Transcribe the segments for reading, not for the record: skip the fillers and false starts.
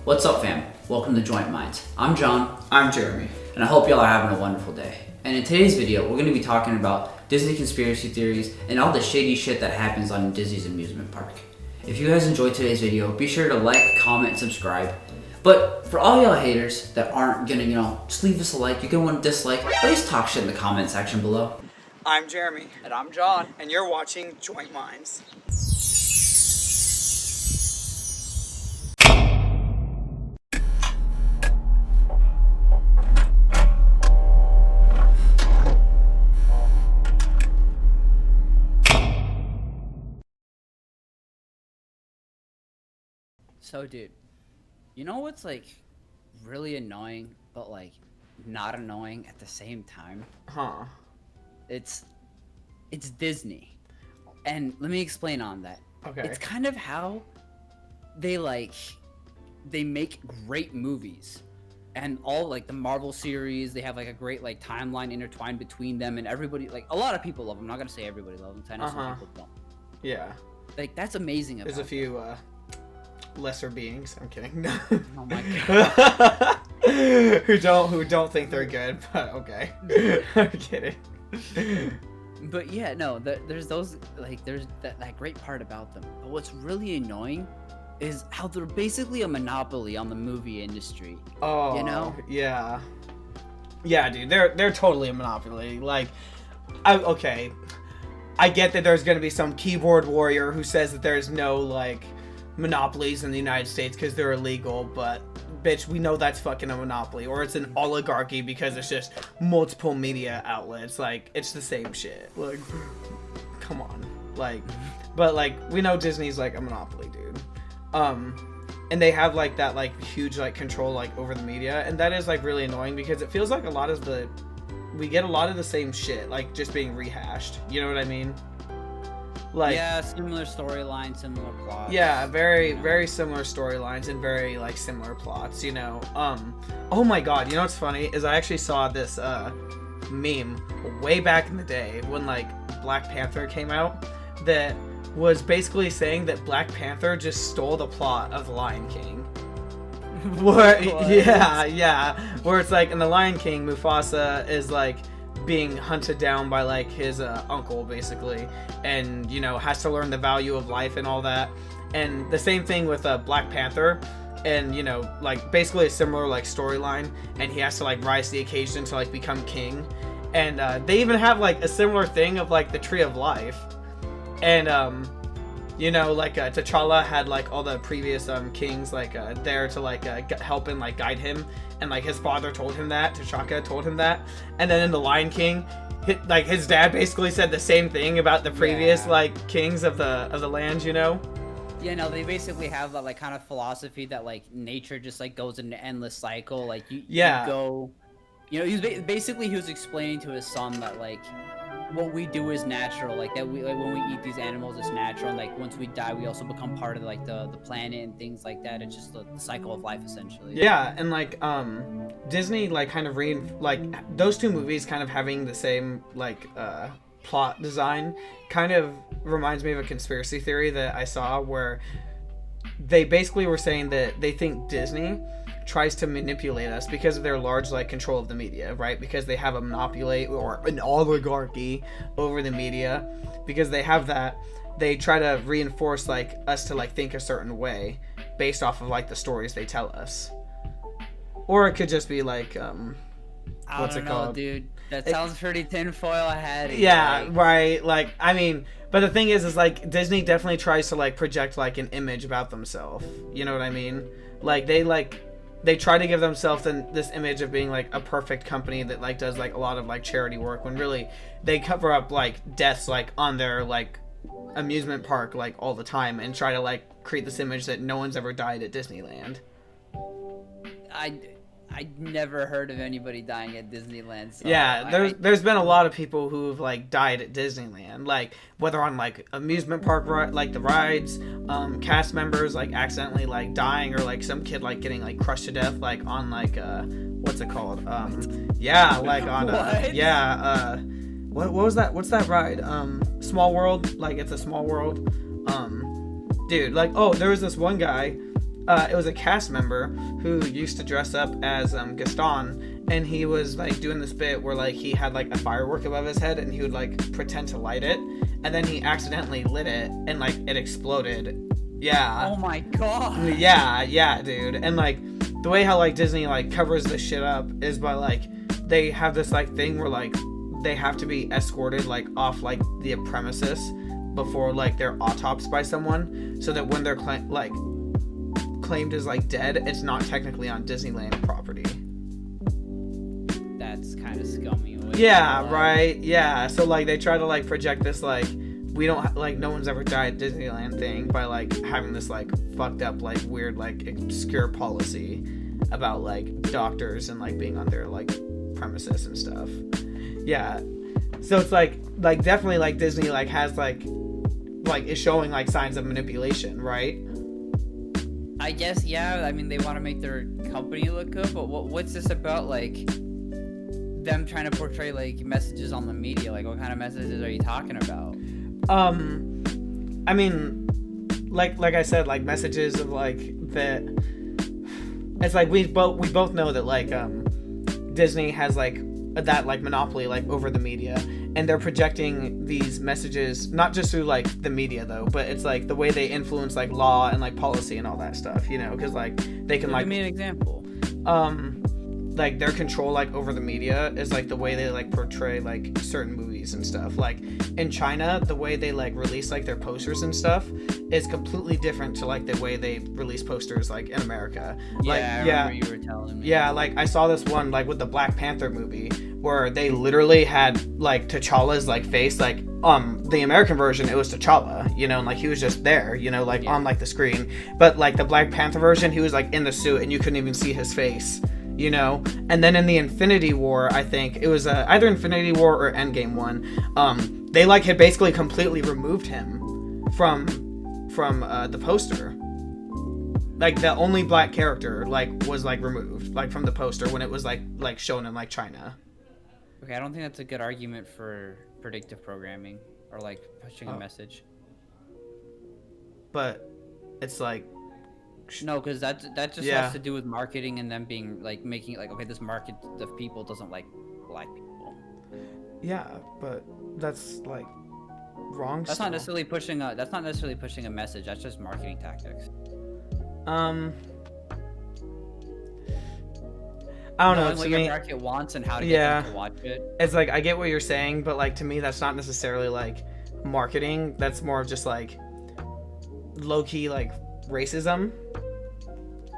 What's up, fam? Welcome to Joint Minds. I'm John. I'm Jeremy. And I hope y'all are having a wonderful day. And in today's video, we're going to be talking about Disney conspiracy theories and all the shady shit that happens on Disney's amusement park. If you guys enjoyed today's video, be sure to like, comment, and subscribe. But for all y'all haters that aren't gonna, just leave us a like, you can want to dislike, please talk shit in the comment section below. I'm Jeremy. And I'm John. And you're watching Joint Minds. So, dude, you know what's really annoying, but not annoying at the same time? Huh. It's Disney. And let me explain on that. Okay. It's kind of how they make great movies. And all the Marvel series, they have a great timeline intertwined between them, and everybody a lot of people love them. I'm not gonna say everybody loves them, 'cause I know some people don't. Yeah. That's amazing about There's a few lesser beings. I'm kidding. Oh my god. who don't think they're good, but okay. I'm kidding. But yeah, no, there's those there's that great part about them. But what's really annoying is how they're basically a monopoly on the movie industry. Oh, yeah, dude, they're totally a monopoly. I get that there's gonna be some keyboard warrior who says that there's no monopolies in the United States because they're illegal, but bitch, we know that's fucking a monopoly, or it's an oligarchy because it's just multiple media outlets. It's the same shit. Come on. But we know Disney's a monopoly, dude. And they have that huge control over the media, and that is really annoying because it feels like we get a lot of the same shit just being rehashed. You know what I mean? Yeah, similar storyline, similar plots. Yeah, very similar storylines and very similar plots, Oh my god, you know what's funny is I actually saw this meme way back in the day when Black Panther came out that was basically saying that Black Panther just stole the plot of The Lion King. Where yeah, where it's in The Lion King, Mufasa is being hunted down by his uncle basically, and has to learn the value of life and all that. And the same thing with Black Panther, and basically a similar storyline, and he has to rise to the occasion to become king. And they even have a similar thing of the Tree of Life, and T'Challa had all the previous kings there to help and guide him, and his father told him that, T'Chaka told him that. And then in The Lion King, his dad basically said the same thing about the previous kings of the land, Yeah, no, they basically have that kind of philosophy that nature just goes in an endless cycle. You go, he was explaining to his son that what we do is natural, that we when we eat these animals, it's natural, and once we die, we also become part of the planet and things like that. It's just the cycle of life, essentially. Yeah, and Disney kind of those two movies kind of having the same plot design kind of reminds me of a conspiracy theory that I saw where they basically were saying that they think Disney tries to manipulate us because of their large control of the media, right? Because they have a monopoly or an oligarchy over the media. Because they have that, they try to reinforce us to think a certain way based off of the stories they tell us. Or it could just be what's it called, dude? That sounds pretty tinfoil hat. Yeah, right. But the thing is Disney definitely tries to project an image about themselves. You know what I mean? They try to give themselves this image of being a perfect company that does a lot of charity work, when really they cover up deaths on their amusement park all the time, and try to create this image that no one's ever died at Disneyland. I never heard of anybody dying at Disneyland. So yeah, there's been a lot of people who've died at Disneyland, whether on amusement park the rides, cast members accidentally dying, or some kid getting crushed to death on what's it called? Yeah, on what was that? What's that ride? Small World. It's a Small World. Dude, there was this one guy it was a cast member who used to dress up as Gaston, and he was like doing this bit where like he had like a firework above his head, and he would like pretend to light it, and then he accidentally lit it, and like it exploded. Yeah. Oh my god. Yeah, dude. And like the way how like Disney like covers this shit up is by like they have this like thing where like they have to be escorted like off like the premises before like they're autopsied by someone, so that when they're claimed as like dead, it's not technically on Disneyland property. That's kind of scummy. Yeah, right. Yeah. So like they try to like project this like we don't like no one's ever died at Disneyland thing by like having this like fucked up like weird like obscure policy about like doctors and like being on their like premises and stuff. Yeah. So it's like definitely like Disney like has like is showing like signs of manipulation, right? I guess, yeah. I mean, they want to make their company look good, but what's this about, like, them trying to portray, like, messages on the media? Like, what kind of messages are you talking about? I mean, like I said, like, messages of, like, that... It's like, we both know that, like, Disney has, like, that, like, monopoly, like, over the media, and they're projecting these messages not just through like the media though, but it's like the way they influence like law and like policy and all that stuff, you know, because like they can like give me an example. Like their control like over the media is like the way they like portray like certain movies and stuff. Like in China, the way they like release like their posters and stuff is completely different to like the way they release posters like in America. Like, I remember you were telling me. Yeah, like I saw this one like with the Black Panther movie where they literally had like T'Challa's like face, like the American version it was T'Challa, you know, and like he was just there, you know, like on like the screen. But like the Black Panther version, he was like in the suit and you couldn't even see his face, you know. And then in the Infinity War, I think it was either Infinity War or Endgame one, they like had basically completely removed him from the poster. Like the only black character like was like removed like from the poster when it was like shown in like China. Okay, I don't think that's a good argument for predictive programming or like pushing a message. But it's like no, because that just has to do with marketing and them being like making it like, okay, this market of people doesn't like black people. Yeah, but that's like wrong. That's not necessarily pushing a message. That's just marketing tactics. I don't know. Knowing what your market wants and how to get them to watch it. It's like I get what you're saying, but like to me, that's not necessarily like marketing. That's more of just like low key like racism,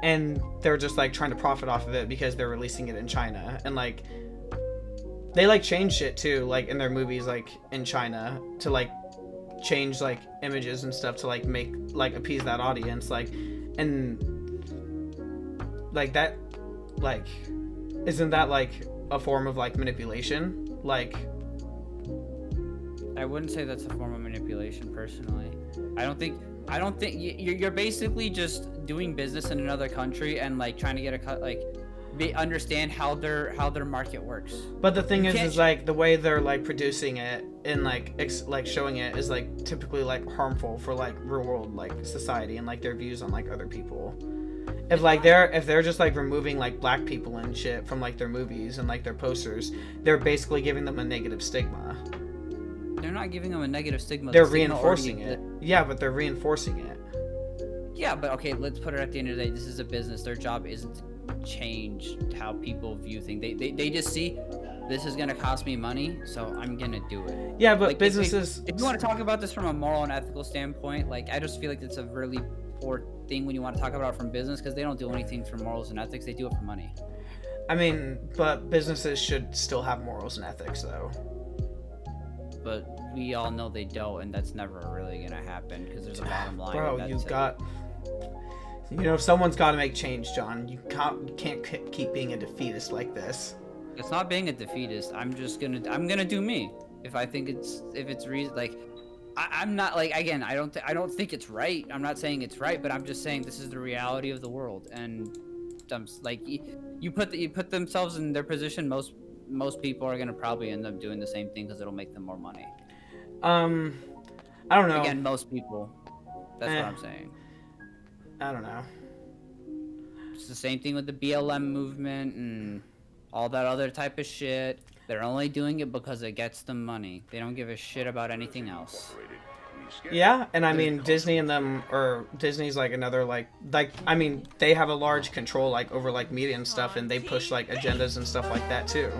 and they're just like trying to profit off of it because they're releasing it in China, and like they like change shit too, like in their movies, like in China to like change like images and stuff to like make like appease that audience, like, and like that, like. Isn't that like a form of like manipulation? Like, I wouldn't say that's a form of manipulation personally. I don't think you're basically just doing business in another country and like trying to get a cut, like understand how their market works. But the thing is like the way they're like producing it and like like showing it is like typically like harmful for like real world like society and like their views on like other people. If they're just like removing like black people and shit from like their movies and like their posters, they're basically giving them a negative stigma. They're not giving them a negative stigma. They're reinforcing it. Yeah, but they're reinforcing it. Yeah, but okay, let's put it at the end of the day. This is a business. Their job isn't to change how people view things. They just see this is gonna cost me money, so I'm gonna do it. Yeah, but like, businesses. If you want to talk about this from a moral and ethical standpoint, like I just feel like it's a really poor thing when you want to talk about it from business, because they don't do anything for morals and ethics. They do it for money. I mean, but businesses should still have morals and ethics, though. But we all know they don't, and that's never really gonna happen because there's a bottom line. Bro, you know, someone's got to make change, John. You can't keep being a defeatist like this. It's not being a defeatist. I'm gonna do me. If I think it's reason, like I'm not like, again, I don't think it's right. I'm not saying it's right, but I'm just saying this is the reality of the world. And like you put themselves in their position. Most people are gonna probably end up doing the same thing because it'll make them more money. I don't know. Again, most people. That's what I'm saying. I don't know. It's the same thing with the BLM movement and all that other type of shit. They're only doing it because it gets them money. They don't give a shit about anything else. Yeah, and I mean Disney and them, or Disney's like another like I mean they have a large control like over like media and stuff, and they push like agendas and stuff like that too.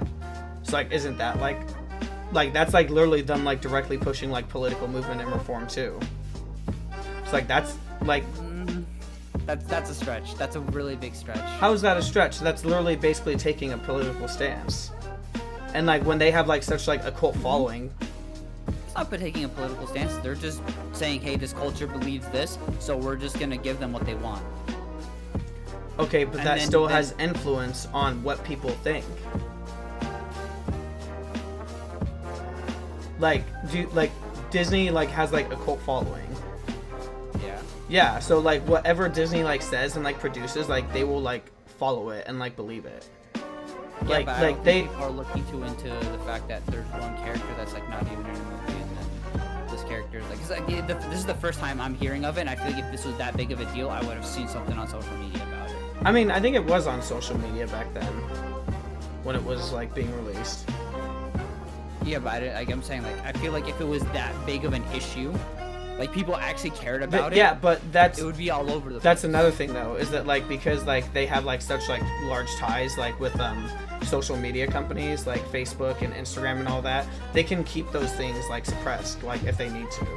So like, isn't that like that's like literally them like directly pushing like political movement and reform too? It's like that's like. That's a stretch. That's a really big stretch. How is that a stretch? That's literally basically taking a political stance. And like when they have like such like a cult following. It's not taking a political stance. They're just saying, hey, this culture believes this, so we're just gonna give them what they want. Okay, but that still has influence on what people think. Like, Disney like has like a cult following. Yeah, so like whatever Disney like says and like produces, like they will like follow it and like believe it. Yeah, like they are looking too into the fact that there's one character that's like not even in a movie, and then this character is like, this is the first time I'm hearing of it, and I feel like if this was that big of a deal, I would have seen something on social media about it. I mean, I think it was on social media back then when it was like being released. Yeah, but I'm saying like I feel like if it was that big of an issue. Like people actually cared about it. Yeah, but it would be all over the place. That's another thing though, is that like because like they have like such like large ties like with social media companies like Facebook and Instagram and all that, they can keep those things like suppressed like if they need to.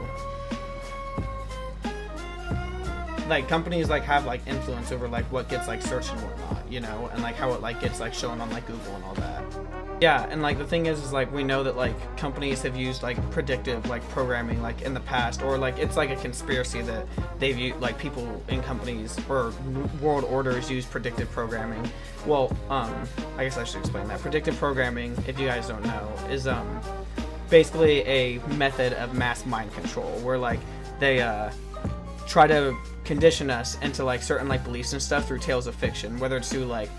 Like companies like have like influence over like what gets like searched and whatnot, you know, and like how it like gets like shown on like Google and all that. Yeah, and like the thing is like we know that like companies have used like predictive like programming like in the past, or like it's like a conspiracy that they've used, like people in companies or world orders use predictive programming. Well, I guess I should explain that. Predictive programming, if you guys don't know, is basically a method of mass mind control where like they try to condition us into like certain like beliefs and stuff through tales of fiction, whether it's through like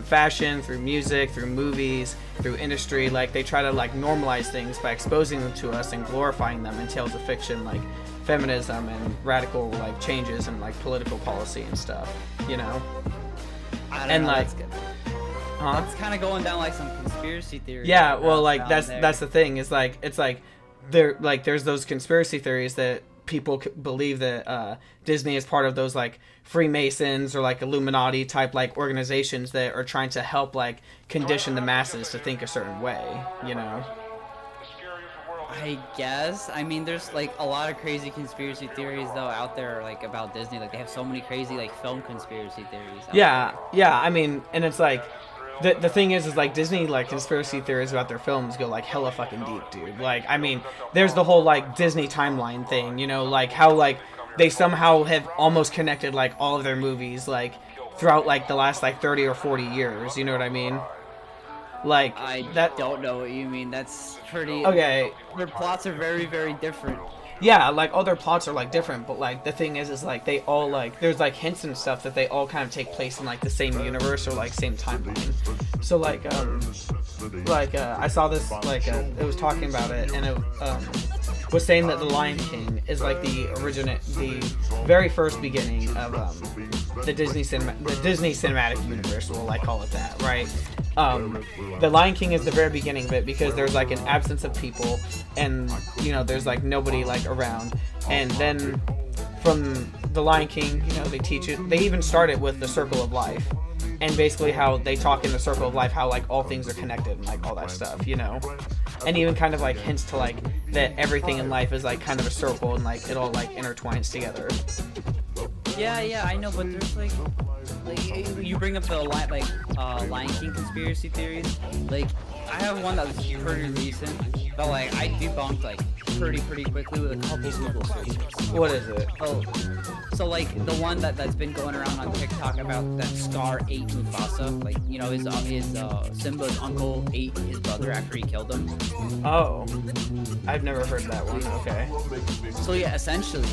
fashion, through music, through movies, through industry. Like they try to like normalize things by exposing them to us and glorifying them in tales of fiction, like feminism and radical like changes and like political policy and stuff, you know. I don't know, like that's good. That's kind of going down like some conspiracy theory. Yeah, well, like that's the thing, is like it's like there's those conspiracy theories that people believe that Disney is part of those like Freemasons or like Illuminati type like organizations that are trying to help like condition the masses to think a certain way, you know. I guess. I mean, there's like a lot of crazy conspiracy theories though out there like about Disney. Like they have so many crazy like film conspiracy theories. Yeah, I mean, and it's like the thing is like Disney like conspiracy theories about their films go like hella fucking deep, dude. Like I mean, there's the whole like Disney timeline thing, you know, like how like they somehow have almost connected like all of their movies like throughout like the last like 30 or 40 years, you know what I mean? Like I don't know what you mean. That's pretty okay. Their plots are very, very different. Yeah, like all their plots are like different, but like the thing is like they all like there's like hints and stuff that they all kind of take place in like the same universe or like same timeline. So like I saw this like it was talking about it, and it was saying that the Lion King is like the very first beginning of the Disney cinematic universe. We'll like call it that, right? The Lion King is the very beginning of it because there's like an absence of people, and you know there's like nobody like around, and then from the Lion King, you know, they teach it. They even start it with the circle of life, and basically how they talk in the circle of life, how like all things are connected and like all that stuff, you know, and even kind of like hints to like that everything in life is like kind of a circle and like it all like intertwines together. Yeah, I know, but there's like you bring up the Lion King conspiracy theories. Like I have one that was pretty recent, but like I debunked like pretty quickly with a couple Google searches. What is it? Oh, so like the one that's been going around on TikTok about that Scar ate Mufasa. Like you know his Simba's uncle ate his brother after he killed him. Oh, I've never heard that one. Okay. So yeah, essentially,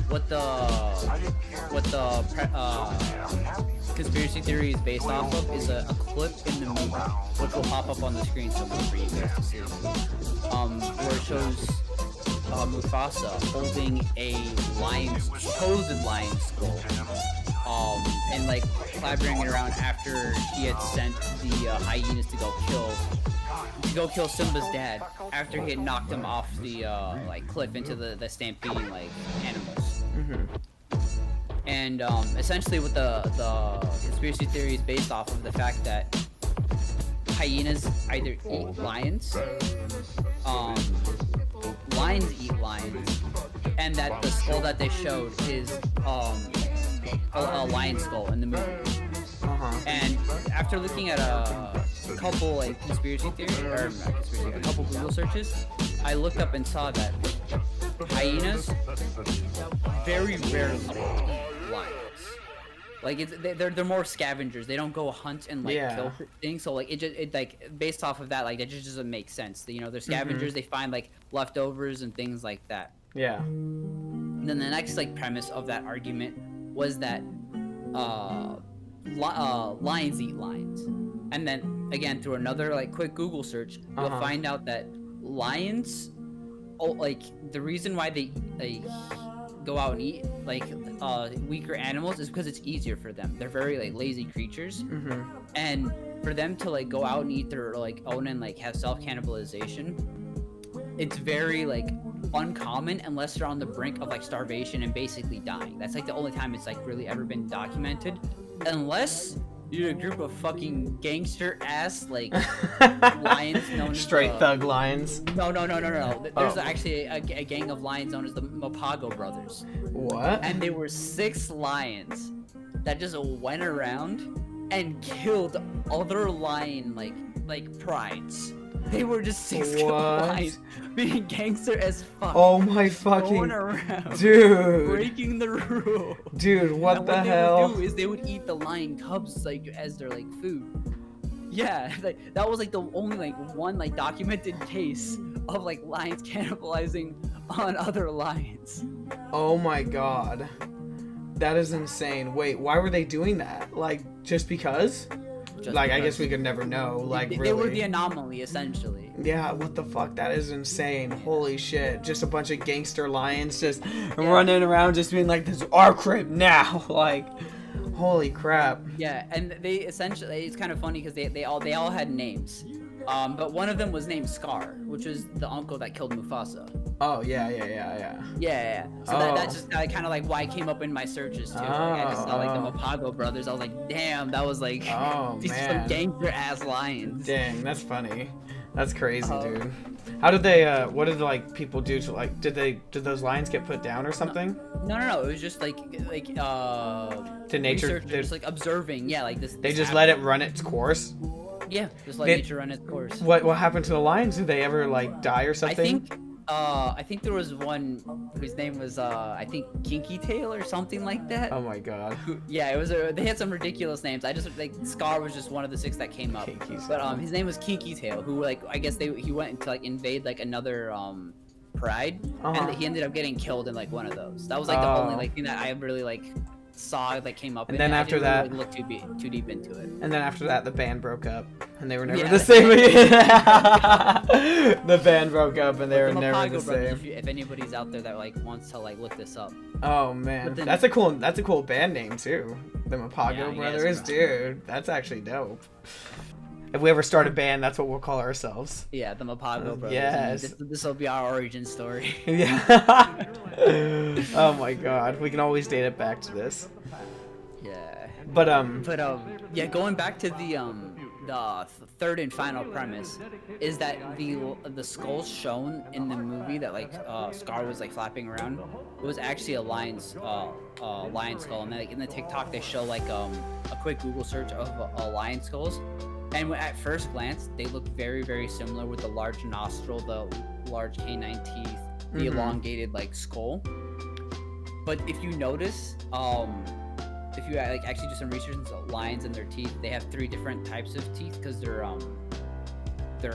what the conspiracy theory is based off of is a clip in the movie, which will pop up on the screen somewhere for you guys to see. Where it shows Mufasa holding a supposed lion skull and like collaborating around after he had sent the hyenas to go kill Simba's dad after he had knocked him off the like cliff into the stampeding like animals. And essentially, what the conspiracy theory is based off of the fact that hyenas either eat lions, lions eat lions, and that the skull that they showed is a lion skull in the movie. And after looking at a couple like conspiracy theories, or not conspiracy, a couple Google searches, I looked up and saw that hyenas very rarely eat lions. Like they're more scavengers. They don't go hunt and like kill things. So like it like based off of that, like it just doesn't make sense. You know, they're scavengers. They find like leftovers and things like that. Yeah. And then the next like premise of that argument was that lions eat lions. And then again through another like quick Google search, you'll find out that lions, like the reason why they go out and eat like weaker animals is because it's easier for them. They're very like lazy creatures, and for them to like go out and eat their like own and like have self-cannibalization, it's very like uncommon unless they're on the brink of like starvation and basically dying. That's like the only time it's like really ever been documented, unless you're a group of fucking gangster ass like lions known as straight thug lions. No. There's actually a gang of lions known as the Mapago brothers. What? And they were 6 lions that just went around and killed other lion like prides. They were just 6 lions being gangster as fuck. Oh my fucking going around, dude, breaking the rule. Dude, what the hell? What they would do is they would eat the lion cubs like as their like food. Yeah, like, that was like the only like one like documented case of like lions cannibalizing on other lions. Oh my god, that is insane. Wait, why were they doing that? Like just because? Like, I guess we could never know. Like, they were the anomaly, essentially. Yeah, what the fuck? That is insane. Holy shit. Just a bunch of gangster lions just running around just being like, this is our crib now. Like, holy crap. Yeah, and they essentially, it's kind of funny because they all had names. But one of them was named Scar, which was the uncle that killed Mufasa. Oh, yeah. Yeah. So that's just kind of like why it came up in my searches too. Like, I just saw like the Mapago brothers. I was like, damn, that was like these are some gangster ass lions. Dang, that's funny. That's crazy, dude. How did they? What did like people do to like? Did those lions get put down or something? No. It was just like to nature, just like observing. Yeah, like this. They just let it run its course. Yeah, just let nature run its course. What happened to the lions? Did they ever like die or something? I think there was one whose name was I think Kinky Tail or something like that. Oh my god. Yeah, it was they had some ridiculous names. I just like Scar was just one of the 6 that came up. But his name was Kinky Tail, who like I guess he went to like invade like another pride, and he ended up getting killed in like one of those. That was like the only like thing that I really like saw that came up. And then after that, really, like, look too deep into it. And then after that, the band broke up, and they were never the same again. The band broke up, and they were never the same. If anybody's out there that like wants to like look this up. Oh man, then, that's a cool band name too. The Mapago brothers, dude. That's actually dope. If we ever start a band, that's what we'll call ourselves. Yeah, the Mapago brothers. Yes. This will be our origin story. Yeah. Oh my god, we can always date it back to this. Yeah. But yeah, going back to the third and final premise is that the skulls shown in the movie that like Scar was like flapping around, it was actually a lion skull, and then like in the TikTok they show like a quick Google search of lion skulls. And at first glance, they look very, very similar with the large nostril, the large canine teeth, the elongated like skull. But if you notice, if you like actually do some research into lions and their teeth, they have 3 different types of teeth because they're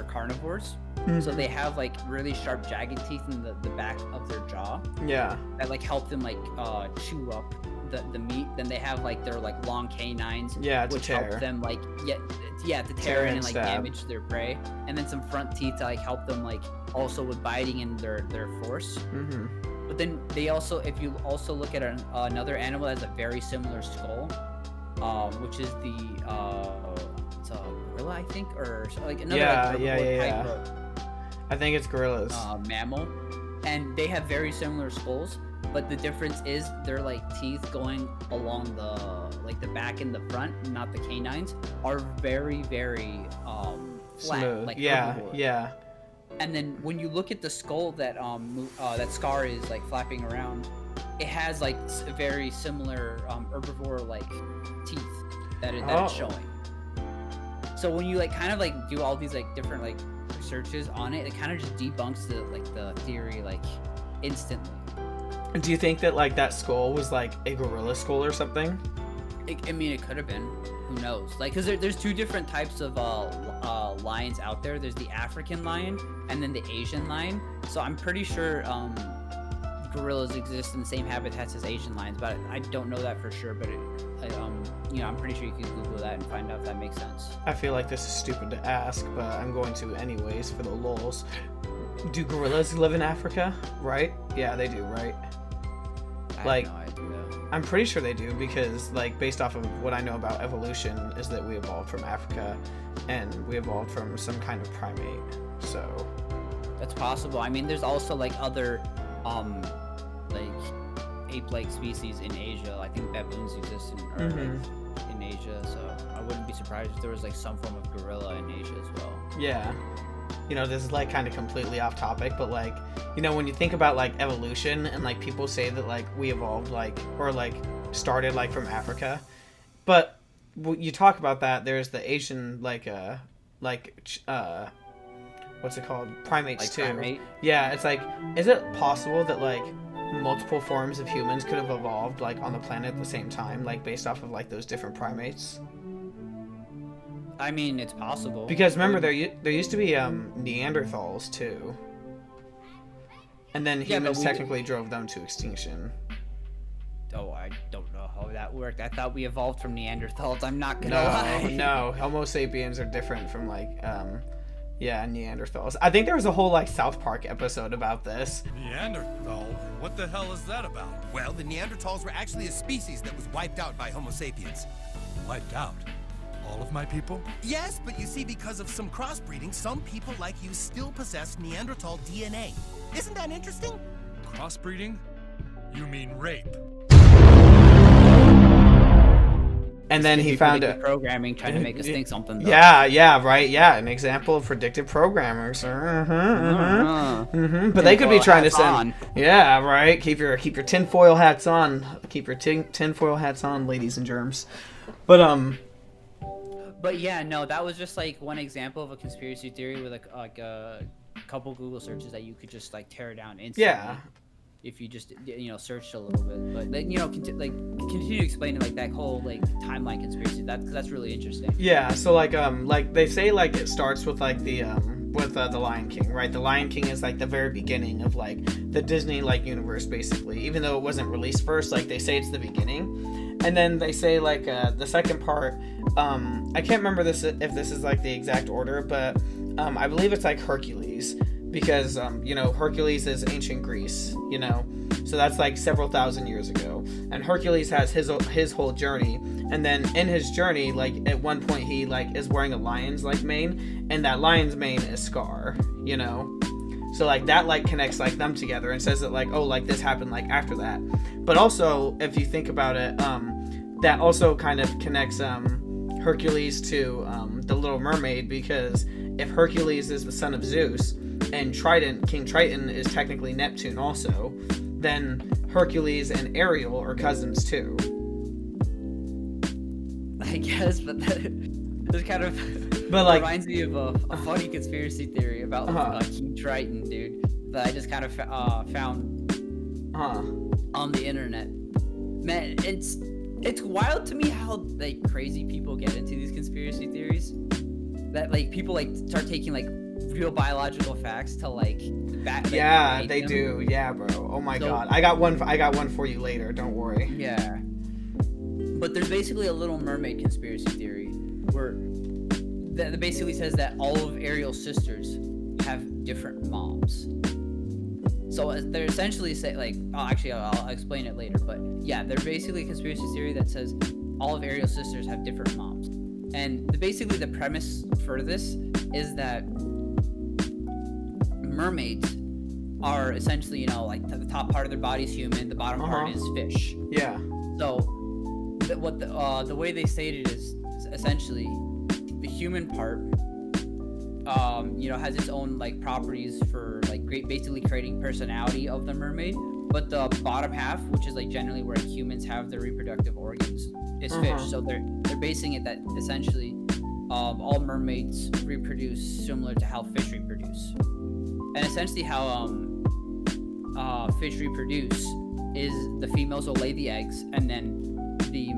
carnivores. So they have like really sharp, jagged teeth in the back of their jaw. Yeah. That like help them like chew up the meat. Then they have like their like long canines, which help them like to tear in and like damage their prey, and then some front teeth to like help them like also with biting and their force. But then they also, if you also look at another animal that has a very similar skull, which is it's a gorilla, I think, or like another type of I think it's gorillas. Mammal, and they have very similar skulls, but the difference is they're like teeth going along the back and the front, not the canines, are very flat, smooth. like Yeah, herbivore. yeah. And then when you look at the skull that that Scar is like flapping around, it has like very similar herbivore like teeth that it's showing. So when you like kind of like do all these like different like researches on it, it kind of just debunks the theory like instantly. Do you think that like that skull was like a gorilla skull or something? I mean, it could have been. Who knows? Like, because there's two different types of lions out there. There's the African lion and then the Asian lion. So I'm pretty sure gorillas exist in the same habitats as Asian lions, but I don't know that for sure. But I'm pretty sure you can Google that and find out if that makes sense. I feel like this is stupid to ask, but I'm going to anyways for the lulz. Do gorillas live in Africa? Right? Yeah, they do, right? I have no idea. I'm pretty sure they do because, like, based off of what I know about evolution, is that we evolved from Africa, and we evolved from some kind of primate. So that's possible. I mean, there's also like other, like ape-like species in Asia. I think baboons exist in Asia, so I wouldn't be surprised if there was like some form of gorilla in Asia as well. Yeah. This is like kind of completely off topic, but like, when you think about like evolution and like people say that like we evolved like or like started like from Africa, but you talk about that, there's the Asian what's it called, primates like too. Primate? Yeah, it's like, is it possible that like multiple forms of humans could have evolved like on the planet at the same time, like based off of like those different primates? I mean, it's possible. Because remember, there used to be Neanderthals too, and then humans technically drove them to extinction. Oh, I don't know how that worked. I thought we evolved from Neanderthals. I'm not gonna lie. No, Homo sapiens are different from like Neanderthals. I think there was a whole like South Park episode about this. Neanderthal? What the hell is that about? Well, the Neanderthals were actually a species that was wiped out by Homo sapiens. Wiped out? All of my people? Yes, but you see, because of some crossbreeding, some people like you still possess Neanderthal DNA. Isn't that interesting? Crossbreeding? You mean rape? And then he found it. Programming trying to make us think something. Though. Yeah, right. Yeah, an example of predictive programmers. But they could be trying to send. On. Yeah, right. Keep your tinfoil hats on. Keep your tinfoil hats on, ladies and germs. But yeah, no, that was just like one example of a conspiracy theory with like a couple Google searches that you could just like tear down instantly. Yeah. If you just searched a little bit, but then continue explaining like that whole like timeline conspiracy. Because that's really interesting. Yeah. So like they say like it starts with like the Lion King, right? The Lion King is like the very beginning of like the Disney like universe, basically. Even though it wasn't released first, like they say it's the beginning. And then they say like the second part, I can't remember if this is like the exact order, but I believe it's like Hercules, because Hercules is ancient Greece, so that's like several thousand years ago, and Hercules has his whole journey, and then in his journey, like at one point he like is wearing a lion's like mane, and that lion's mane is Scar, So like that like connects like them together and says that like, oh, like this happened like after that. But also if you think about it, that also kind of connects Hercules to the Little Mermaid, because if Hercules is the son of Zeus and King Triton is technically Neptune also, then Hercules and Ariel are cousins too. I guess, but that kind of reminds me of a funny conspiracy theory about King Triton, dude, that I just kind of found on the internet. Man, it's wild to me how like crazy people get into these conspiracy theories. That like people like start taking like real biological facts to like back. Yeah, they do. Yeah, bro. Oh my god, I got one for you later. Don't worry. Yeah. But there's basically a Little Mermaid conspiracy theory where that basically says that all of Ariel's sisters have different moms. So they're essentially say like, actually I'll explain it later, but yeah, they're basically a conspiracy theory that says all of Ariel's sisters have different moms, and basically the premise for this is that mermaids are essentially, you know, like the top part of their body is human, the bottom part is fish. Yeah. So the way they state it is essentially the human part, you know, has its own like properties for like basically creating personality of the mermaid, but the bottom half, which is like generally where humans have their reproductive organs, is fish. So they're basing it that essentially all mermaids reproduce similar to how fish reproduce, and essentially how fish reproduce is the females will lay the eggs, and then the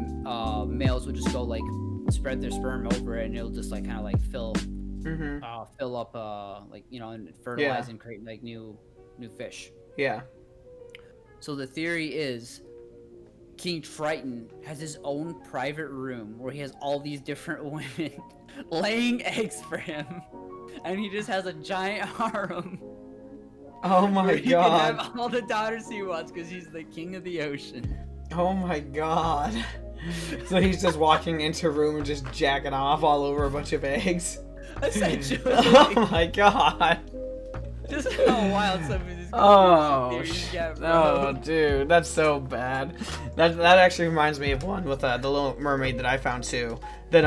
males will just go like spread their sperm over it, and it'll just like kind of like fill up like, you know, and fertilize and create like new fish. Yeah. So the theory is King Triton has his own private room where he has all these different women laying eggs for him, and he just has a giant harem. Oh my He god. can have all the daughters he wants because he's the king of the ocean. Oh my god. So he's just walking into a room and just jacking off all over a bunch of eggs. Essentially. Oh my god. Just how wild some of these theories get, bro. Oh, dude, that's so bad. That actually reminds me of one with the Little Mermaid that I found too. That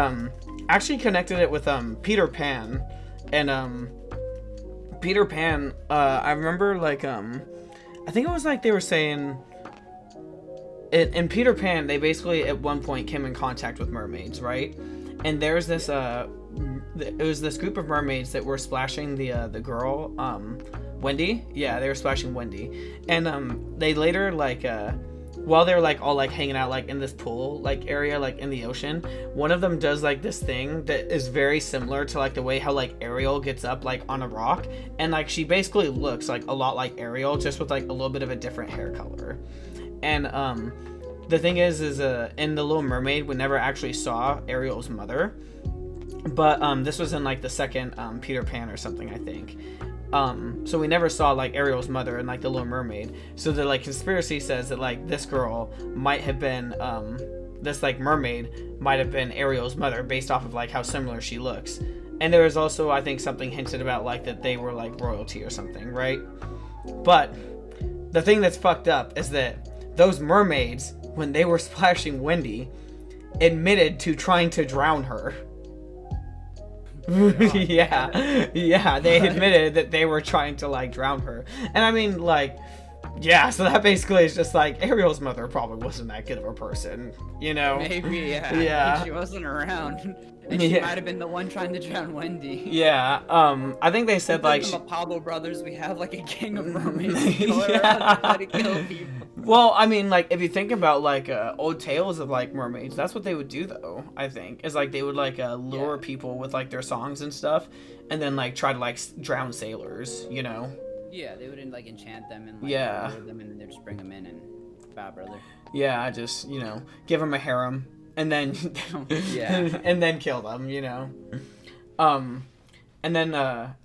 actually connected it with Peter Pan, and Peter Pan. I remember like I think it was like they were saying. In Peter Pan, they basically at one point came in contact with mermaids, right? And there's this it was this group of mermaids that were splashing the girl Wendy. Yeah, they were splashing Wendy, and they later like while they're like all like hanging out like in this pool like area like in the ocean, one of them does like this thing that is very similar to like the way how like Ariel gets up like on a rock, and like she basically looks like a lot like Ariel, just with like a little bit of a different hair color. And the thing is in The Little Mermaid, we never actually saw Ariel's mother, but this was in like the second Peter Pan or something, I think. So we never saw like Ariel's mother in like The Little Mermaid. So the like conspiracy says that like this girl might have been this like mermaid might have been Ariel's mother based off of like how similar she looks. And there was also, I think, something hinted about like that they were like royalty or something, right? But the thing that's fucked up is that those mermaids, when they were splashing Wendy, admitted to trying to drown her. yeah, they admitted that they were trying to like drown her. And I mean, like, yeah, so that basically is just like Ariel's mother probably wasn't that good of a person, you know? Maybe, yeah. Yeah. She wasn't around. And she might have been the one trying to drown Wendy. Yeah, I think they said like the Apollo brothers, we have like a gang of mermaids going around trying to kill people. Well, I mean, like, if you think about, like, old tales of, like, mermaids, that's what they would do, though, I think. Is, like, they would, like, lure people with, like, their songs and stuff, and then, like, try to, like, drown sailors, you know? Yeah, they would, like, enchant them and, like, lure them, and then they'd just bring them in and, bye, brother. Yeah, just, you know, give them a harem, and then, and then kill them, you know? And then,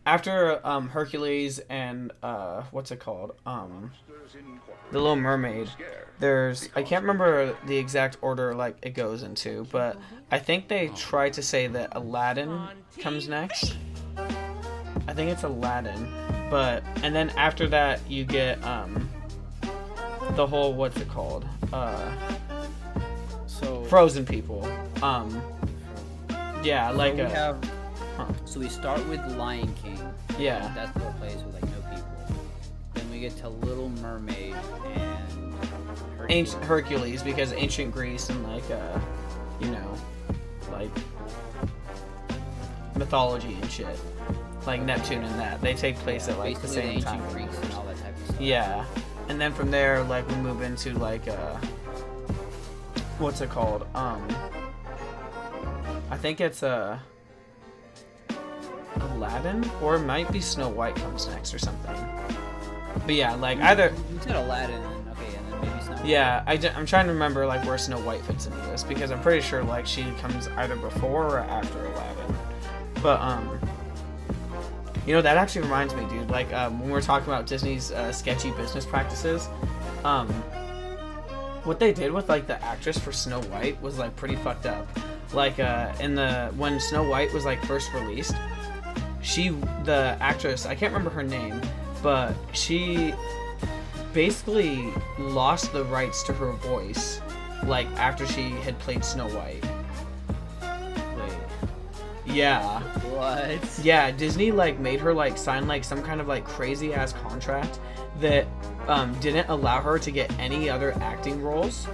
after, Hercules and, what's it called? The Little Mermaid, there's, I can't remember the exact order like it goes into, but I think they try to say that Aladdin comes next. I think it's Aladdin, but, and then after that you get the whole, what's it called, so Frozen people. Yeah, like so so we start with Lion King. Yeah, that's the place with like no people. Then we get to Little Mermaid and Ancient Hercules, because ancient Greece and like you know, like mythology and shit, like Neptune and that, they take place at like the same time. Greeks and all that type of stuff. Yeah, and then from there like we move into like what's it called? I think it's Aladdin, or it might be Snow White comes next or something. But yeah, like either you said Aladdin, and okay, and then maybe Snow White. Yeah, I'm trying to remember like where Snow White fits into this, because I'm pretty sure like she comes either before or after Aladdin. But You know, that actually reminds me, dude. Like, when we're talking about Disney's sketchy business practices, what they did with like the actress for Snow White was like pretty fucked up. Like, when Snow White was like first released, the actress, I can't remember her name, but she basically lost the rights to her voice, like after she had played Snow White. Yeah. What? Yeah, Disney like made her like sign like some kind of like crazy ass contract that didn't allow her to get any other acting roles.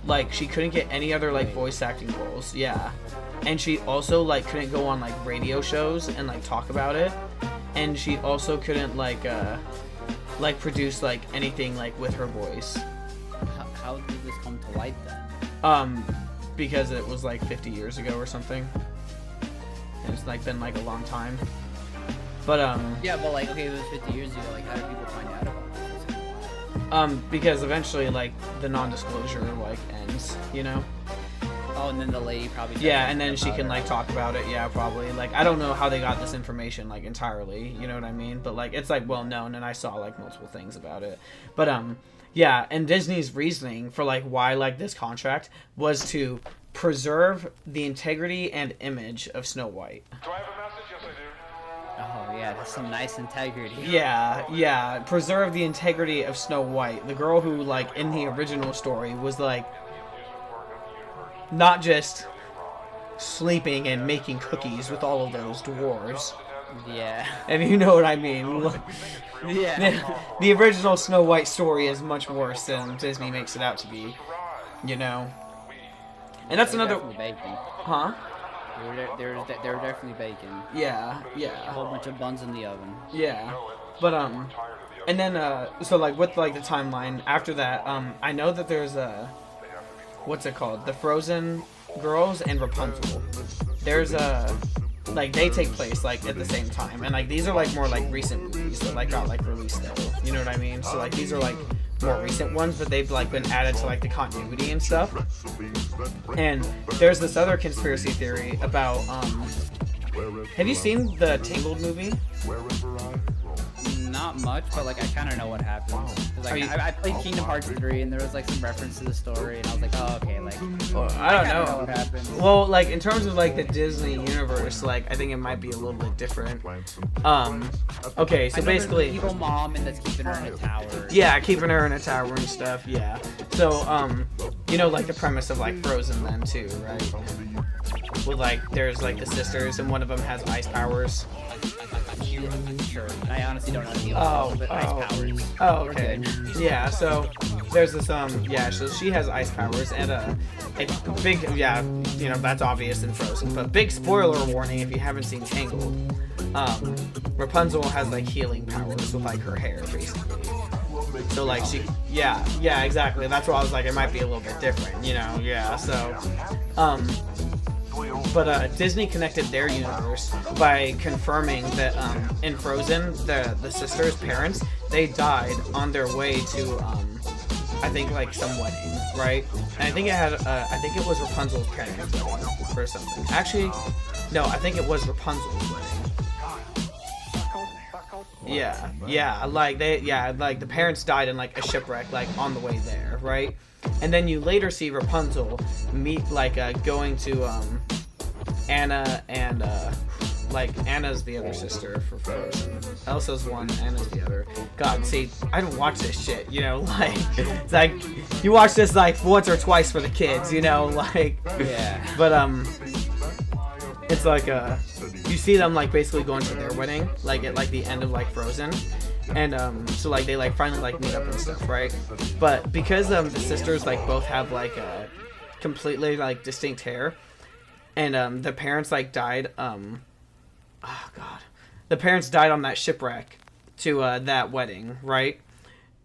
Like she couldn't get any other like voice acting roles. Yeah. And she also like couldn't go on like radio shows and like talk about it. And she also couldn't like produce like anything like with her voice. How did this come to light then? Because it was like 50 years ago or something. And it's like been like a long time. But yeah, but like okay, it was 50 years ago. Like how did people find out about this? Because eventually like the non-disclosure like ends, you know? Oh, and then the lady probably yeah, and then she can like talk about it. Yeah, probably. Like I don't know how they got this information like entirely, you know what I mean? But like it's like well known, and I saw like multiple things about it. But yeah, and Disney's reasoning for like why like this contract was to preserve the integrity and image of Snow White. Do I have a message? Yes, I do. Oh yeah, that's some nice integrity. Yeah, preserve the integrity of Snow White, the girl who like in the original story was like not just sleeping and making cookies with all of those dwarves. Yeah. And you know what I mean. Yeah. The original Snow White story is much worse than Disney makes it out to be. You know? And that's another... Bacon. Huh? They were definitely bacon. Yeah. A whole bunch of buns in the oven. Yeah. But, and then, so, like, with, like, the timeline, after that, I know that there's what's it called? The Frozen Girls and Rapunzel. There's like they take place like at the same time, and like these are like more like recent movies that like got like released though. You know what I mean? So like these are like more recent ones, but they've like been added to like the continuity and stuff. And there's this other conspiracy theory about have you seen the Tangled movie? Not much, but like I kind of know what happens. Like, I played Kingdom Hearts 3, and there was like some reference to the story, and I was like, oh okay, like I don't know what happens. Well, like in terms of like the Disney universe, like I think it might be a little bit different. Okay, so basically, an evil mom and that's keeping her in a tower. Yeah, keeping her in a tower and stuff. Yeah. So you know like the premise of like Frozen then too, right? With like there's like the sisters, and one of them has ice powers. Sure. I honestly don't know but ice powers. Oh, okay. Yeah, so there's this so she has ice powers, and a big you know that's obvious in Frozen, but big spoiler warning if you haven't seen Tangled. Rapunzel has like healing powers with like her hair basically. So like she yeah exactly. That's why I was like it might be a little bit different, you know. Yeah, so but Disney connected their universe by confirming that in Frozen, the sisters' parents, they died on their way to I think like some wedding, right? And I think it was Rapunzel's parents' wedding or something. Actually, no, I think it was Rapunzel's wedding. Yeah, like the parents died in like a shipwreck, like on the way there, right? And then you later see Rapunzel meet like going to Anna and like Anna's the other sister for Frozen. Elsa's one, Anna's the other. God, see, I don't watch this shit, you know, like it's like you watch this like once or twice for the kids, you know, like yeah. But it's like you see them like basically going to their wedding, like at like the end of like Frozen. And so like they like finally like meet up and stuff, right? But because the sisters like both have like completely like distinct hair, and the parents like died the parents died on that shipwreck to that wedding, right?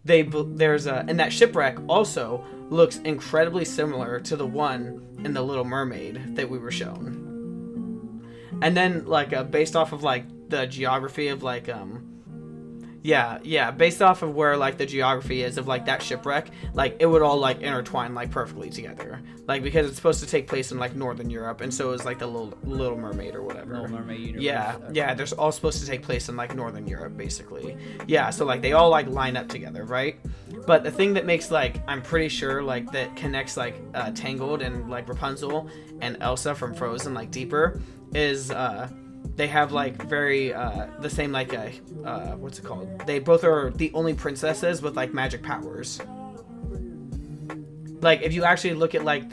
There's and that shipwreck also looks incredibly similar to the one in The Little Mermaid that we were shown. And then like based off of like the geography of like Yeah, based off of where like the geography is of like that shipwreck, like it would all like intertwine like perfectly together, like because it's supposed to take place in like Northern Europe, and so is like the Little Mermaid or whatever. Little Mermaid universe. Yeah, they're all supposed to take place in like Northern Europe, basically. Yeah, so like they all like line up together, right? But the thing that makes like I'm pretty sure like that connects like Tangled and like Rapunzel and Elsa from Frozen like deeper is they have like very the same like what's it called? They both are the only princesses with like magic powers. Like if you actually look at like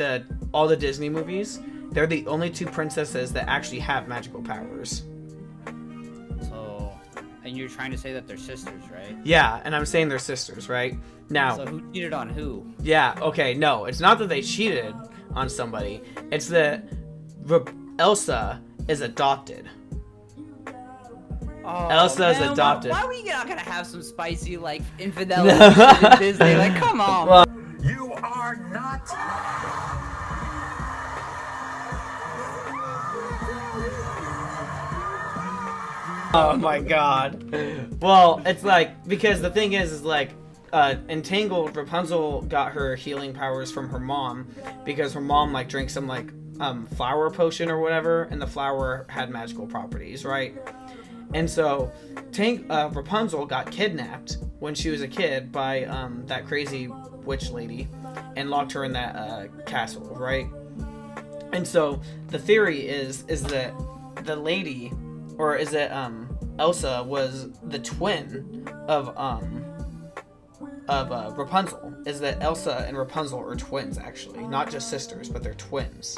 all the Disney movies, they're the only two princesses that actually have magical powers. So, and you're trying to say that they're sisters, right? Yeah, and I'm saying they're sisters, right? Now, so who cheated on who? Yeah, okay, no, it's not that they cheated on somebody. It's that Elsa is adopted. Oh, Elsa is man, adopted. Why were you not gonna have some spicy like infidelity shit in Disney? Like, come on. Well, You are not. oh my god. Well, it's like because the thing is like Entangled, Rapunzel got her healing powers from her mom because her mom like drank some like flower potion or whatever, and the flower had magical properties, right? And so Rapunzel got kidnapped when she was a kid by that crazy witch lady and locked her in that castle, right? And so the theory is that the lady, or is it Elsa, was the twin of Rapunzel. Is that Elsa and Rapunzel are twins, actually, not just sisters, but they're twins.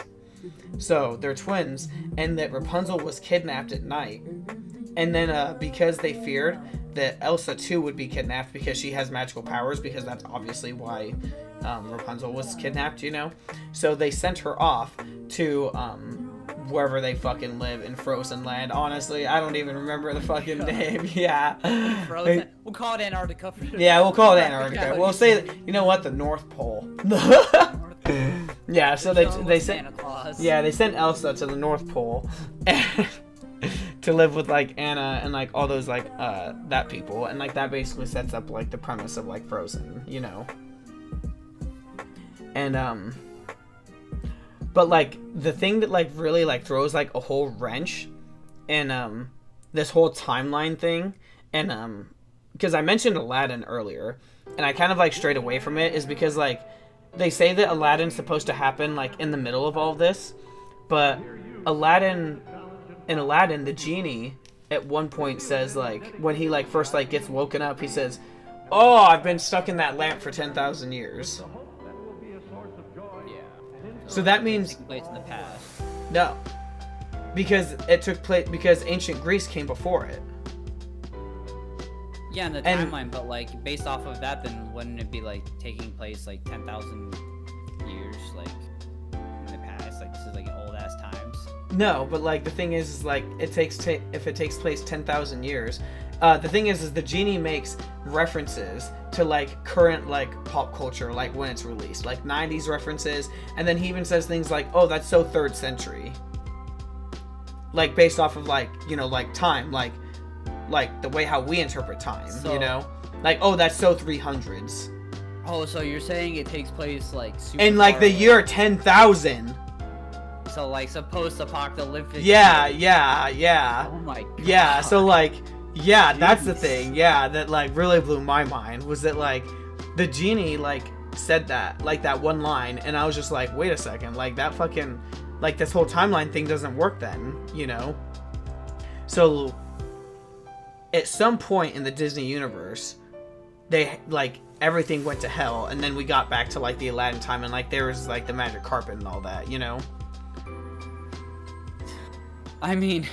So they're twins, and that Rapunzel was kidnapped at night, and then because they feared that Elsa too would be kidnapped because she has magical powers, because that's obviously why Rapunzel was kidnapped, you know. So they sent her off to wherever they fucking live in Frozen Land. Honestly, I don't even remember the fucking name. Yeah. Frozen. We'll call it Antarctica. Yeah, we'll call it Antarctica. We'll say, you know what, the North Pole. Yeah, so they sent they sent Elsa to the North Pole to live with like Anna and like all those like that people, and like that basically sets up like the premise of like Frozen, you know. And but like the thing that like really like throws like a whole wrench in this whole timeline thing, and because I mentioned Aladdin earlier and I kind of like strayed away from it, is because like they say that Aladdin's supposed to happen like in the middle of all this, but Aladdin, the genie at one point says like when he like first like gets woken up, he says, "Oh, I've been stuck in that lamp for 10,000 years." So that means place in the past. No, because it took place because ancient Greece came before it. Yeah, in the timeline, but like based off of that, then wouldn't it be like taking place like 10,000 years like in the past? Like this is like old ass times. No, but like the thing is like if it takes place 10,000 years, the thing is the genie makes references to like current like pop culture, like when it's released, like 90s references, and then he even says things like, "Oh, that's so 3rd century," like based off of like, you know, like time, like the way how we interpret time, so, you know, like, "Oh, that's so 300s." Oh, so you're saying it takes place like super in like the year 10,000. So like post-apocalyptic. Yeah. Oh my god. Yeah, so like, yeah, jeez. That's the thing. Yeah, that like really blew my mind was that like the genie like said that like that one line, and I was just like, wait a second, like that fucking like this whole timeline thing doesn't work then, you know. So at some point in the Disney universe, they like everything went to hell, and then we got back to like the Aladdin time, and like there was like the magic carpet and all that, you know. I mean,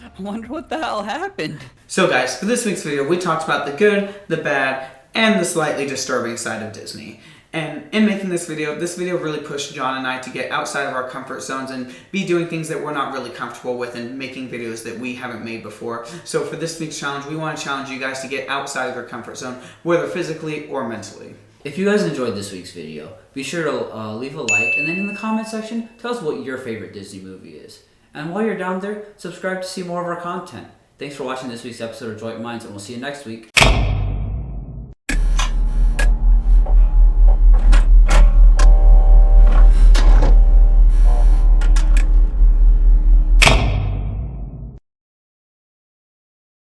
I wonder what the hell happened. So guys, for this week's video, we talked about the good, the bad, and the slightly disturbing side of Disney. And in making this video really pushed John and I to get outside of our comfort zones and be doing things that we're not really comfortable with and making videos that we haven't made before. So for this week's challenge, we want to challenge you guys to get outside of your comfort zone, whether physically or mentally. If you guys enjoyed this week's video, be sure to leave a like, and then in the comment section, tell us what your favorite Disney movie is. And while you're down there, subscribe to see more of our content. Thanks for watching this week's episode of Joint Minds, and we'll see you next week.